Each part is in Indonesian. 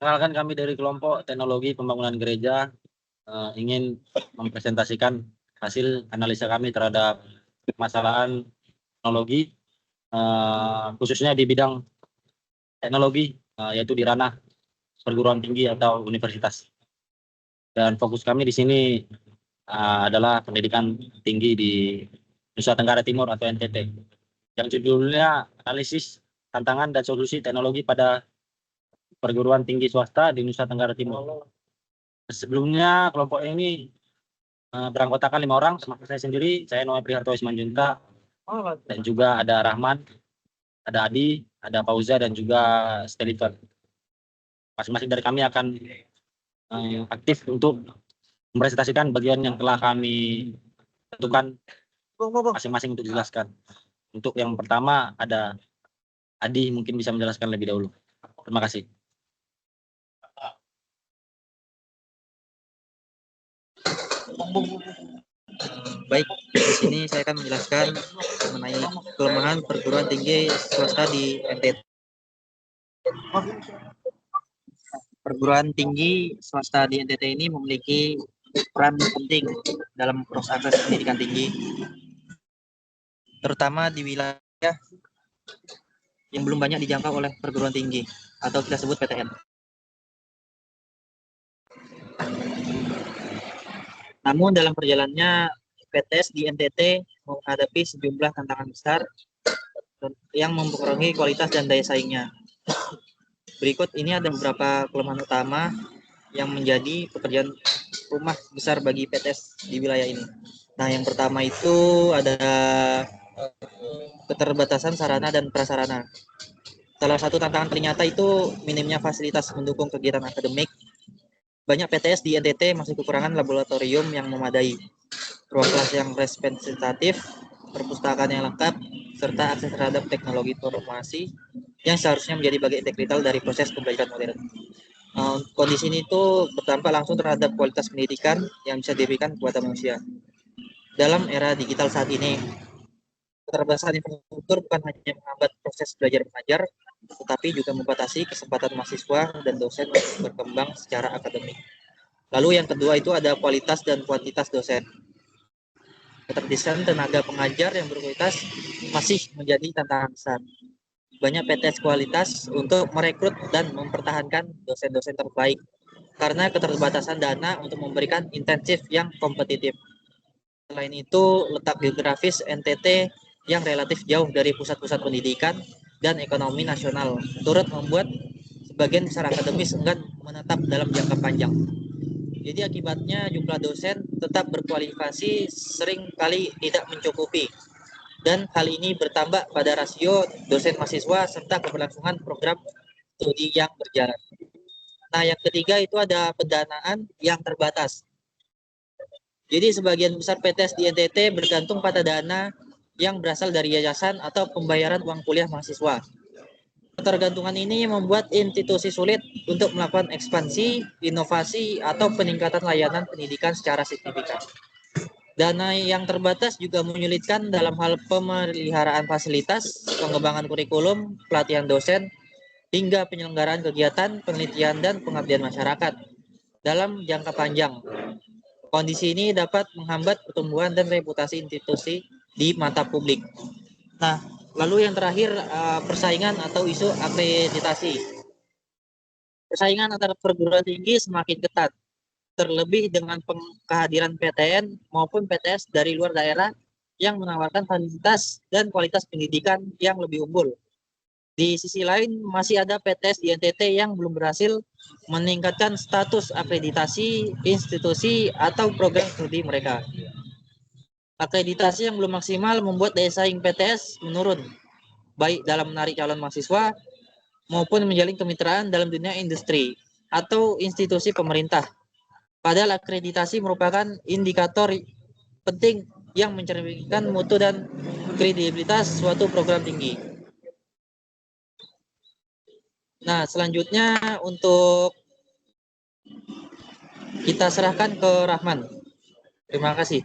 Perkenalkan kami dari kelompok teknologi pembangunan gereja ingin mempresentasikan hasil analisa kami terhadap permasalahan teknologi khususnya di bidang teknologi yaitu di ranah perguruan tinggi atau universitas. Dan fokus kami di sini adalah pendidikan tinggi di Nusa Tenggara Timur atau NTT. Yang judulnya analisis tantangan dan solusi teknologi pada perguruan tinggi swasta di Nusa Tenggara Timur. Sebelumnya kelompok ini beranggotakan 5 orang, termasuk saya sendiri, saya Noe Priharto Ismanjunta, dan juga ada Rahman, ada Adi, ada Pauza, dan juga Steliver. Masing-masing dari kami akan aktif untuk mempresentasikan bagian yang telah kami tentukan masing-masing untuk dijelaskan. Untuk yang pertama ada Adi, mungkin bisa menjelaskan lebih dahulu. Terima kasih. Baik, di sini saya akan menjelaskan mengenai kelemahan perguruan tinggi swasta di NTT. Perguruan tinggi swasta di NTT ini memiliki peran penting dalam proses akses pendidikan tinggi, terutama di wilayah yang belum banyak dijangkau oleh perguruan tinggi atau kita sebut PTN. Namun dalam perjalanannya PTS di NTT menghadapi sejumlah tantangan besar yang mempengaruhi kualitas dan daya saingnya. Berikut ini ada beberapa kelemahan utama yang menjadi pekerjaan rumah besar bagi PTS di wilayah ini. Nah, yang pertama itu ada keterbatasan sarana dan prasarana. Salah satu tantangan paling nyata itu minimnya fasilitas mendukung kegiatan akademik. Banyak PTS di NTT masih kekurangan laboratorium yang memadai, ruang kelas yang representatif, perpustakaan yang lengkap, serta akses terhadap teknologi informasi yang seharusnya menjadi bagian integral dari proses pembelajaran modern. Kondisi ini itu berdampak langsung terhadap kualitas pendidikan yang bisa diberikan kepada manusia. Dalam era digital saat ini, keterbatasan infrastruktur bukan hanya menghambat proses belajar mengajar, tetapi juga membatasi kesempatan mahasiswa dan dosen untuk berkembang secara akademik. Lalu yang kedua itu ada kualitas dan kuantitas dosen. Ketersediaan tenaga pengajar yang berkualitas masih menjadi tantangan besar. Banyak PTS kualitas untuk merekrut dan mempertahankan dosen-dosen terbaik karena keterbatasan dana untuk memberikan intensif yang kompetitif. Selain itu, letak geografis NTT yang relatif jauh dari pusat-pusat pendidikan dan ekonomi nasional turut membuat sebagian besar akademis enggan menetap dalam jangka panjang. Jadi akibatnya jumlah dosen tetap berkualifikasi sering kali tidak mencukupi. Dan hal ini bertambah pada rasio dosen mahasiswa serta keberlangsungan program studi yang berjalan. Nah, yang ketiga itu ada pendanaan yang terbatas. Jadi sebagian besar PTS di NTT bergantung pada dana yang berasal dari yayasan atau pembayaran uang kuliah mahasiswa. Ketergantungan ini membuat institusi sulit untuk melakukan ekspansi, inovasi, atau peningkatan layanan pendidikan secara signifikan. Dana yang terbatas juga menyulitkan dalam hal pemeliharaan fasilitas, pengembangan kurikulum, pelatihan dosen, hingga penyelenggaraan kegiatan, penelitian, dan pengabdian masyarakat dalam jangka panjang. Kondisi ini dapat menghambat pertumbuhan dan reputasi institusi di mata publik. Nah, lalu yang terakhir persaingan atau isu akreditasi. Persaingan antar perguruan tinggi semakin ketat, terlebih dengan kehadiran PTN maupun PTS dari luar daerah yang menawarkan fasilitas dan kualitas pendidikan yang lebih unggul. Di sisi lain, masih ada PTS di NTT yang belum berhasil meningkatkan status akreditasi institusi atau program studi mereka. Akreditasi yang belum maksimal membuat daya saing PTS menurun, baik dalam menarik calon mahasiswa maupun menjalin kemitraan dalam dunia industri atau institusi pemerintah. Padahal akreditasi merupakan indikator penting yang mencerminkan mutu dan kredibilitas suatu program tinggi. Nah, selanjutnya untuk kita serahkan ke Rahman. Terima kasih.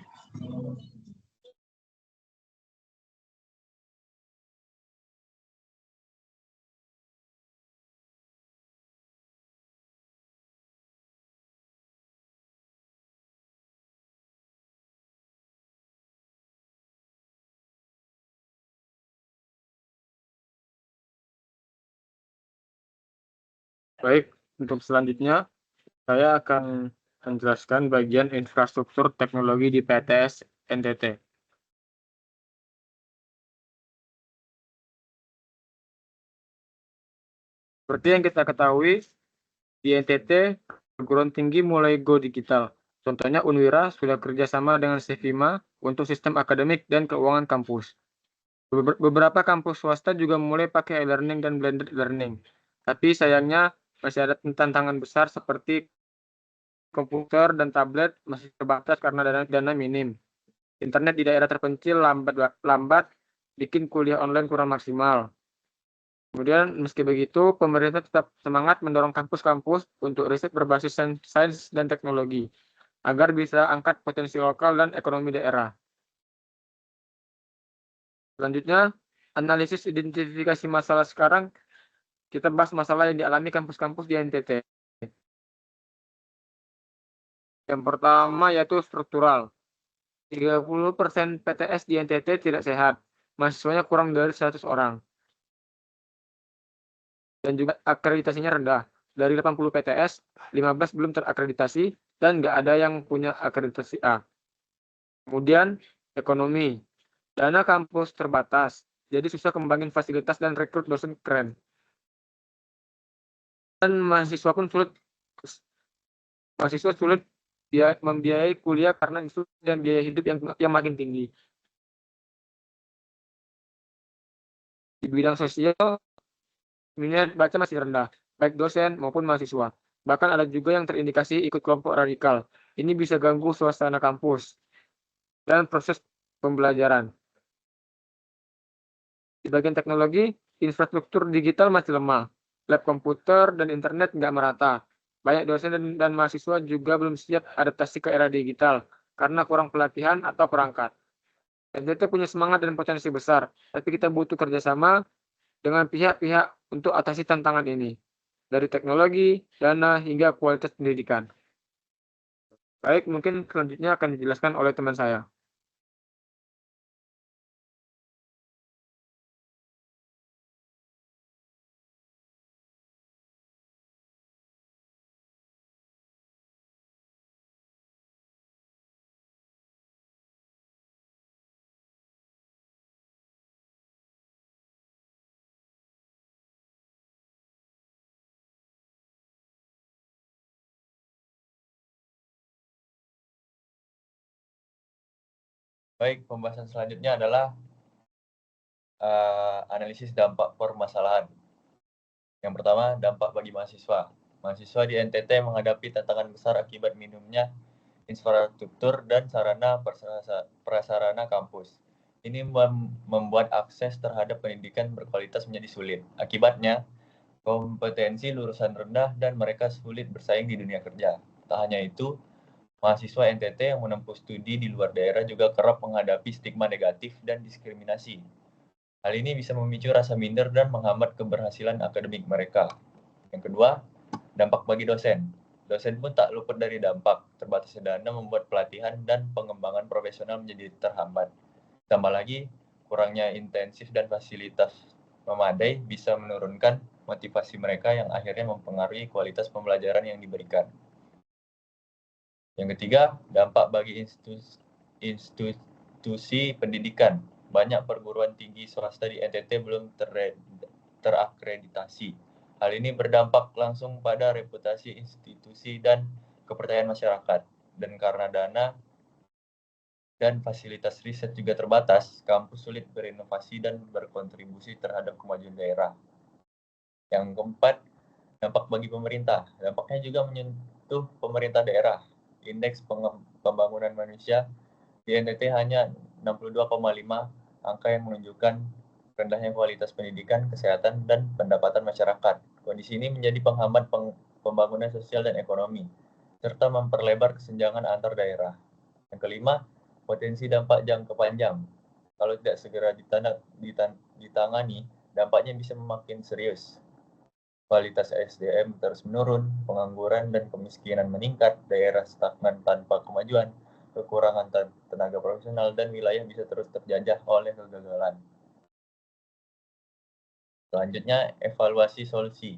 Baik, untuk selanjutnya saya akan menjelaskan bagian infrastruktur teknologi di PTS NTT. Seperti yang kita ketahui, di NTT perguruan tinggi mulai go digital. Contohnya Unwira sudah kerjasama dengan Sevima untuk sistem akademik dan keuangan kampus. Beberapa kampus swasta juga mulai pakai e-learning dan blended learning. Tapi sayangnya masih ada tantangan besar seperti komputer dan tablet masih terbatas karena dana minim. Internet di daerah terpencil lambat, bikin kuliah online kurang maksimal. Kemudian meski begitu, pemerintah tetap semangat mendorong kampus-kampus untuk riset berbasis sains dan teknologi agar bisa angkat potensi lokal dan ekonomi daerah. Selanjutnya, analisis identifikasi masalah sekarang, kita bahas masalah yang dialami kampus-kampus di NTT. Yang pertama yaitu struktural. 30% PTS di NTT tidak sehat. Mahasiswanya kurang dari 100 orang. Dan juga akreditasinya rendah. Dari 80 PTS, 15 belum terakreditasi dan nggak ada yang punya akreditasi A. Kemudian, ekonomi. Dana kampus terbatas, jadi susah kembangin fasilitas dan rekrut dosen keren. Dan mahasiswa sulit membiayai kuliah karena isu dan biaya hidup yang makin tinggi. Di bidang sosial, minat baca masih rendah, baik dosen maupun mahasiswa. Bahkan ada juga yang terindikasi ikut kelompok radikal. Ini bisa ganggu suasana kampus dan proses pembelajaran. Di bagian teknologi, infrastruktur digital masih lemah. Lab komputer dan internet nggak merata. Banyak dosen dan mahasiswa juga belum siap adaptasi ke era digital karena kurang pelatihan atau perangkat. NTT punya semangat dan potensi besar, tapi kita butuh kerjasama dengan pihak-pihak untuk atasi tantangan ini, dari teknologi, dana, hingga kualitas pendidikan. Baik, mungkin selanjutnya akan dijelaskan oleh teman saya. Baik, pembahasan selanjutnya adalah analisis dampak permasalahan. Yang pertama, dampak bagi mahasiswa. Mahasiswa di NTT menghadapi tantangan besar akibat minimnya infrastruktur dan sarana prasarana kampus. Ini membuat akses terhadap pendidikan berkualitas menjadi sulit. Akibatnya, kompetensi lulusan rendah dan mereka sulit bersaing di dunia kerja. Tak hanya itu, mahasiswa NTT yang menempuh studi di luar daerah juga kerap menghadapi stigma negatif dan diskriminasi. Hal ini bisa memicu rasa minder dan menghambat keberhasilan akademik mereka. Yang kedua, dampak bagi dosen. Dosen pun tak luput dari dampak. Terbatasnya dana membuat pelatihan dan pengembangan profesional menjadi terhambat. Tambah lagi, kurangnya intensif dan fasilitas memadai bisa menurunkan motivasi mereka yang akhirnya mempengaruhi kualitas pembelajaran yang diberikan. Yang ketiga, dampak bagi institusi pendidikan. Banyak perguruan tinggi swasta di NTT belum terakreditasi. Hal ini berdampak langsung pada reputasi institusi dan kepercayaan masyarakat. Dan karena dana dan fasilitas riset juga terbatas, kampus sulit berinovasi dan berkontribusi terhadap kemajuan daerah. Yang keempat, dampak bagi pemerintah. Dampaknya juga menyentuh pemerintah daerah. Indeks pembangunan manusia di NTT hanya 62,5, angka yang menunjukkan rendahnya kualitas pendidikan, kesehatan, dan pendapatan masyarakat. Kondisi ini menjadi penghambat pembangunan sosial dan ekonomi, serta memperlebar kesenjangan antar daerah. Yang kelima, potensi dampak jangka panjang. Kalau tidak segera ditangani, dampaknya bisa semakin serius. Kualitas SDM terus menurun, pengangguran dan kemiskinan meningkat, daerah stagnan tanpa kemajuan, kekurangan tenaga profesional, dan wilayah bisa terus terjajah oleh kegagalan. Selanjutnya, evaluasi solusi.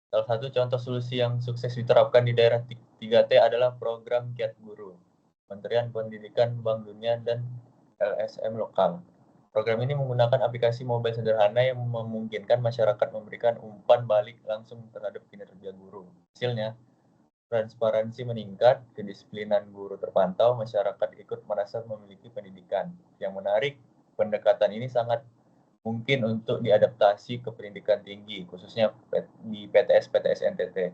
Salah satu contoh solusi yang sukses diterapkan di daerah 3T adalah program Kiat Guru, Kementerian Pendidikan Bank Dunia dan LSM lokal. Program ini menggunakan aplikasi mobile sederhana yang memungkinkan masyarakat memberikan umpan balik langsung terhadap kinerja guru. Hasilnya, transparansi meningkat, kedisiplinan guru terpantau, masyarakat ikut merasa memiliki pendidikan. Yang menarik, pendekatan ini sangat mungkin untuk diadaptasi ke pendidikan tinggi, khususnya di PTS NTT.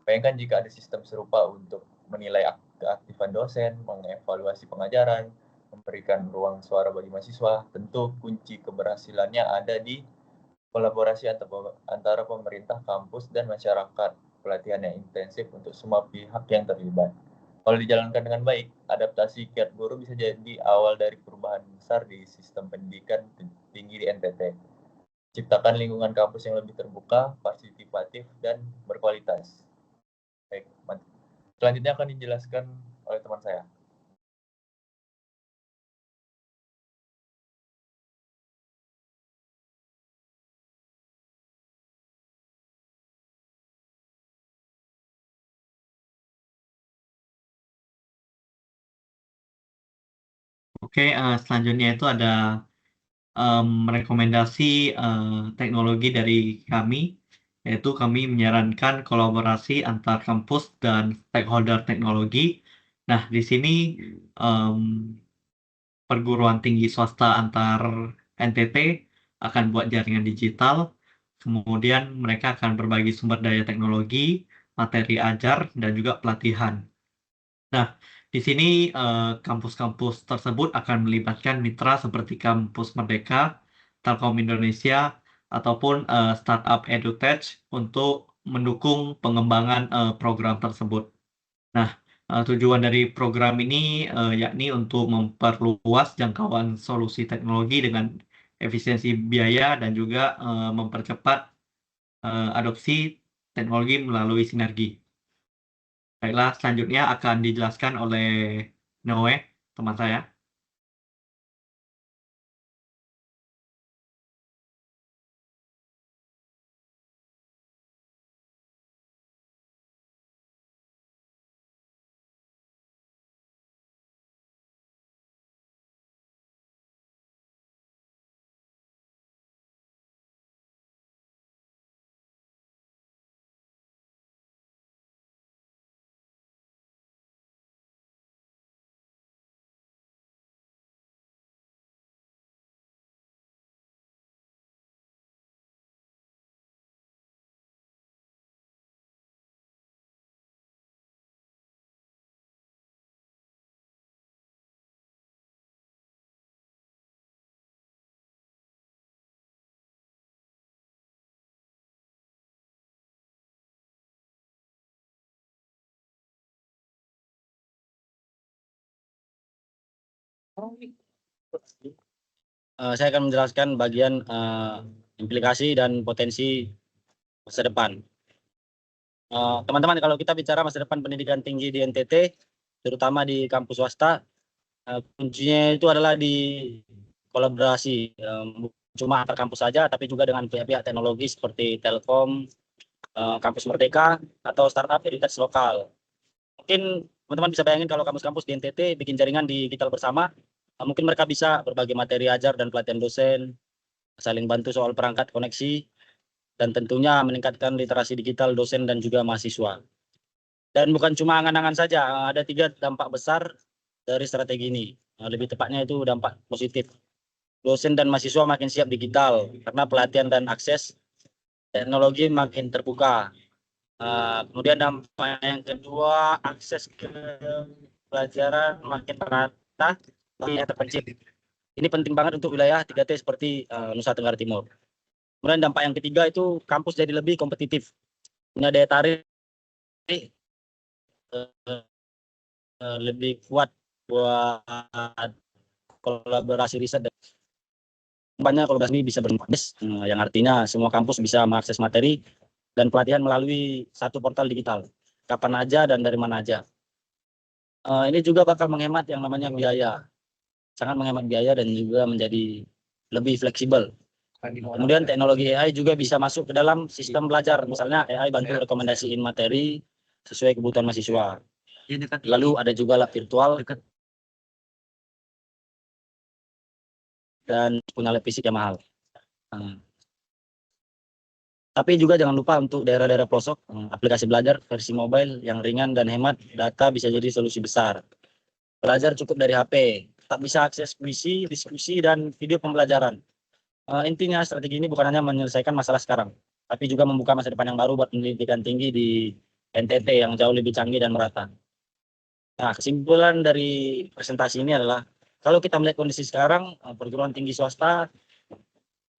Bayangkan jika ada sistem serupa untuk menilai keaktifan dosen, mengevaluasi pengajaran, memberikan ruang suara bagi mahasiswa. Tentu kunci keberhasilannya ada di kolaborasi antara pemerintah, kampus, dan masyarakat. Pelatihan yang intensif untuk semua pihak yang terlibat. Kalau dijalankan dengan baik, adaptasi Kiat Guru bisa jadi awal dari perubahan besar di sistem pendidikan tinggi di NTT. Ciptakan lingkungan kampus yang lebih terbuka, partisipatif, dan berkualitas. Baik, selanjutnya akan dijelaskan oleh teman saya. Oke, selanjutnya itu ada rekomendasi teknologi dari kami, yaitu kami menyarankan kolaborasi antar kampus dan stakeholder teknologi. Nah, di sini perguruan tinggi swasta antar NTT akan buat jaringan digital, kemudian mereka akan berbagi sumber daya teknologi, materi ajar, dan juga pelatihan. Nah, di sini kampus-kampus tersebut akan melibatkan mitra seperti Kampus Merdeka, Telkom Indonesia, ataupun startup EduTech untuk mendukung pengembangan program tersebut. Nah, tujuan dari program ini yakni untuk memperluas jangkauan solusi teknologi dengan efisiensi biaya dan juga mempercepat adopsi teknologi melalui sinergi. Baiklah, selanjutnya akan dijelaskan oleh Noe, teman saya. Saya akan menjelaskan bagian implikasi dan potensi masa depan. Teman-teman, kalau kita bicara masa depan pendidikan tinggi di NTT, terutama di kampus swasta, kuncinya itu adalah di kolaborasi, cuma antar kampus saja, tapi juga dengan pihak-pihak teknologi seperti Telkom, Kampus Merdeka, atau startup edutech lokal. Mungkin teman-teman bisa bayangin kalau kampus-kampus di NTT bikin jaringan digital bersama, mungkin mereka bisa berbagi materi ajar dan pelatihan dosen, saling bantu soal perangkat koneksi, dan tentunya meningkatkan literasi digital dosen dan juga mahasiswa. Dan bukan cuma angan-angan saja, ada 3 dampak besar dari strategi ini. Lebih tepatnya itu dampak positif. Dosen dan mahasiswa makin siap digital karena pelatihan dan akses teknologi makin terbuka. Kemudian dampak yang kedua, akses ke pelajaran makin merata yang terpencil. Ini penting banget untuk wilayah 3T seperti Nusa Tenggara Timur. Kemudian dampak yang ketiga itu kampus jadi lebih kompetitif, punya daya tarik lebih kuat buat kolaborasi riset. Banyak kolaborasi ini bisa bermanfaat, yang artinya semua kampus bisa mengakses materi dan pelatihan melalui satu portal digital, kapan aja dan dari mana aja. Ini juga bakal menghemat yang namanya biaya, sangat menghemat biaya dan juga menjadi lebih fleksibel. Kemudian teknologi AI juga bisa masuk ke dalam sistem belajar. Misalnya AI bantu rekomendasiin materi sesuai kebutuhan mahasiswa. Lalu ada juga lab virtual dan punya lab fisik yang mahal. Tapi juga jangan lupa untuk daerah-daerah pelosok, aplikasi belajar versi mobile yang ringan dan hemat data bisa jadi solusi besar. Belajar cukup dari HP, tak bisa akses puisi, diskusi, dan video pembelajaran. Intinya strategi ini bukan hanya menyelesaikan masalah sekarang, tapi juga membuka masa depan yang baru buat pendidikan tinggi di NTT yang jauh lebih canggih dan merata. Nah, kesimpulan dari presentasi ini adalah, kalau kita melihat kondisi sekarang, perguruan tinggi swasta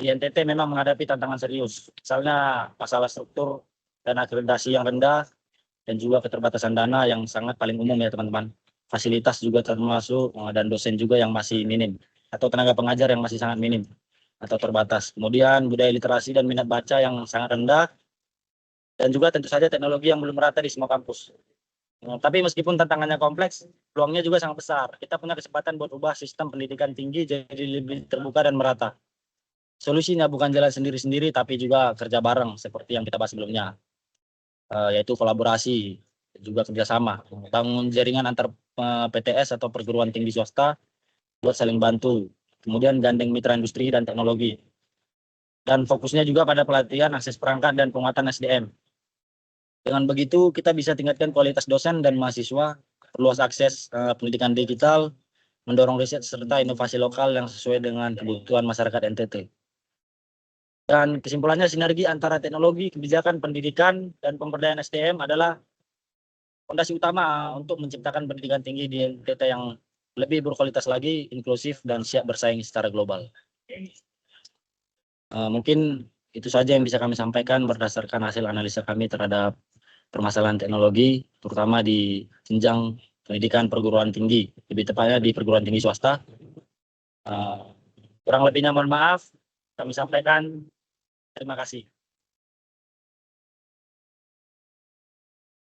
di NTT memang menghadapi tantangan serius. Misalnya masalah struktur dan akreditasi yang rendah, dan juga keterbatasan dana yang sangat paling umum ya teman-teman. Fasilitas juga termasuk, dan dosen juga yang masih minim, atau tenaga pengajar yang masih sangat minim atau terbatas. Kemudian budaya literasi dan minat baca yang sangat rendah, dan juga tentu saja teknologi yang belum merata di semua kampus. Tapi meskipun tantangannya kompleks, peluangnya juga sangat besar. Kita punya kesempatan buat ubah sistem pendidikan tinggi jadi lebih terbuka dan merata. Solusinya bukan jalan sendiri-sendiri, tapi juga kerja bareng seperti yang kita bahas sebelumnya, yaitu kolaborasi, juga kerjasama, bangun jaringan antar PTS atau perguruan tinggi swasta buat saling bantu. Kemudian gandeng mitra industri dan teknologi. Dan fokusnya juga pada pelatihan, akses perangkat, dan penguatan SDM. Dengan begitu, kita bisa tingkatkan kualitas dosen dan mahasiswa, perluas akses pendidikan digital, mendorong riset serta inovasi lokal yang sesuai dengan kebutuhan masyarakat NTT. Dan kesimpulannya, sinergi antara teknologi, kebijakan pendidikan, dan pemberdayaan SDM adalah fondasi utama untuk menciptakan pendidikan tinggi di NTT yang lebih berkualitas lagi, inklusif, dan siap bersaing secara global. Mungkin itu saja yang bisa kami sampaikan berdasarkan hasil analisa kami terhadap permasalahan teknologi, terutama di jenjang pendidikan perguruan tinggi, lebih tepatnya di perguruan tinggi swasta. Kurang lebihnya mohon maaf, kami sampaikan. Terima kasih.